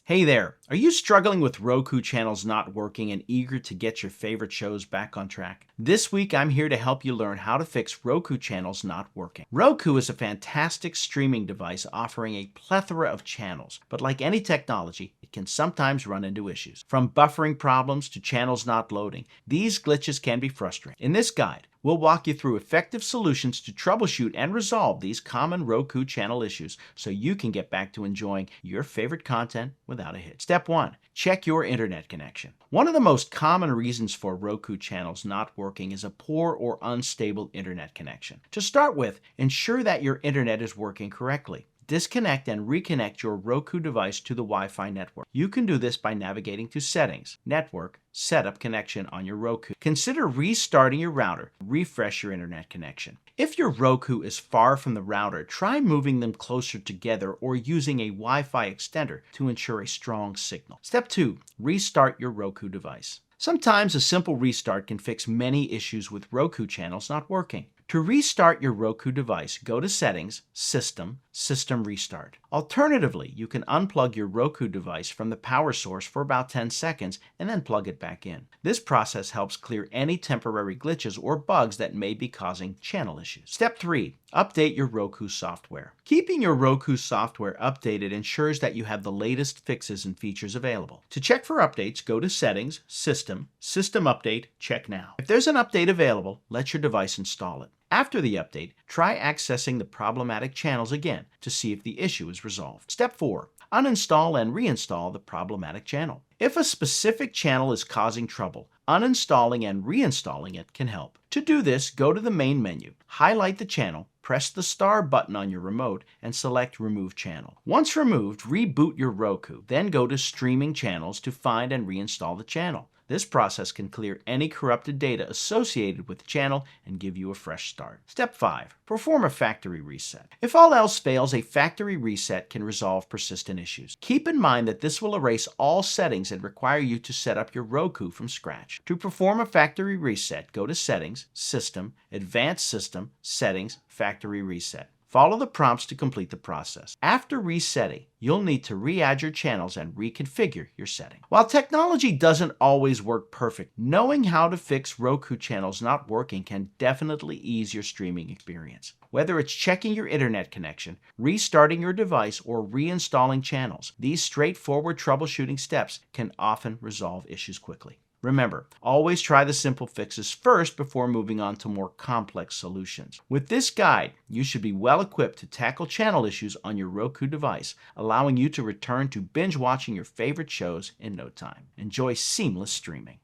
Hey there! Are you struggling with Roku channels not working and eager to get your favorite shows back on track? This week I'm here to help you learn how to fix Roku channels not working. Roku is a fantastic streaming device offering a plethora of channels, but like any technology, it can sometimes run into issues. From buffering problems to channels not loading, these glitches can be frustrating. In this guide, we'll walk you through effective solutions to troubleshoot and resolve these common Roku channel issues so you can get back to enjoying your favorite content without a hitch. Step 1. Check your internet connection. One of the most common reasons for Roku channels not working is a poor or unstable internet connection. To start with, ensure that your internet is working correctly. Disconnect and reconnect your Roku device to the Wi-Fi network. You can do this by navigating to Settings, Network, Setup Connection on your Roku. Consider restarting your router. Refresh your internet connection. If your Roku is far from the router, try moving them closer together or using a Wi-Fi extender to ensure a strong signal. Step 2. Restart your Roku device. Sometimes a simple restart can fix many issues with Roku channels not working. To restart your Roku device, go to Settings, System, System Restart. Alternatively, you can unplug your Roku device from the power source for about 10 seconds and then plug it back in. This process helps clear any temporary glitches or bugs that may be causing channel issues. Step 3. Update your Roku software. Keeping your Roku software updated ensures that you have the latest fixes and features available. To check for updates, go to Settings, System, System Update, Check Now. If there's an update available, let your device install it. After the update, try accessing the problematic channels again to see if the issue is resolved. Step 4. Uninstall and reinstall the problematic channel. If a specific channel is causing trouble, uninstalling and reinstalling it can help. To do this, go to the main menu, highlight the channel, press the star button on your remote, and select Remove Channel. Once removed, reboot your Roku, then go to Streaming Channels to find and reinstall the channel. This process can clear any corrupted data associated with the channel and give you a fresh start. Step 5. Perform a factory reset. If all else fails, a factory reset can resolve persistent issues. Keep in mind that this will erase all settings and require you to set up your Roku from scratch. To perform a factory reset, go to Settings, System, Advanced System, Settings, Factory Reset. Follow the prompts to complete the process. After resetting, you'll need to re-add your channels and reconfigure your setting. While technology doesn't always work perfect, knowing how to fix Roku channels not working can definitely ease your streaming experience. Whether it's checking your internet connection, restarting your device, or reinstalling channels, these straightforward troubleshooting steps can often resolve issues quickly. Remember, always try the simple fixes first before moving on to more complex solutions. With this guide, you should be well equipped to tackle channel issues on your Roku device, allowing you to return to binge watching your favorite shows in no time. Enjoy seamless streaming.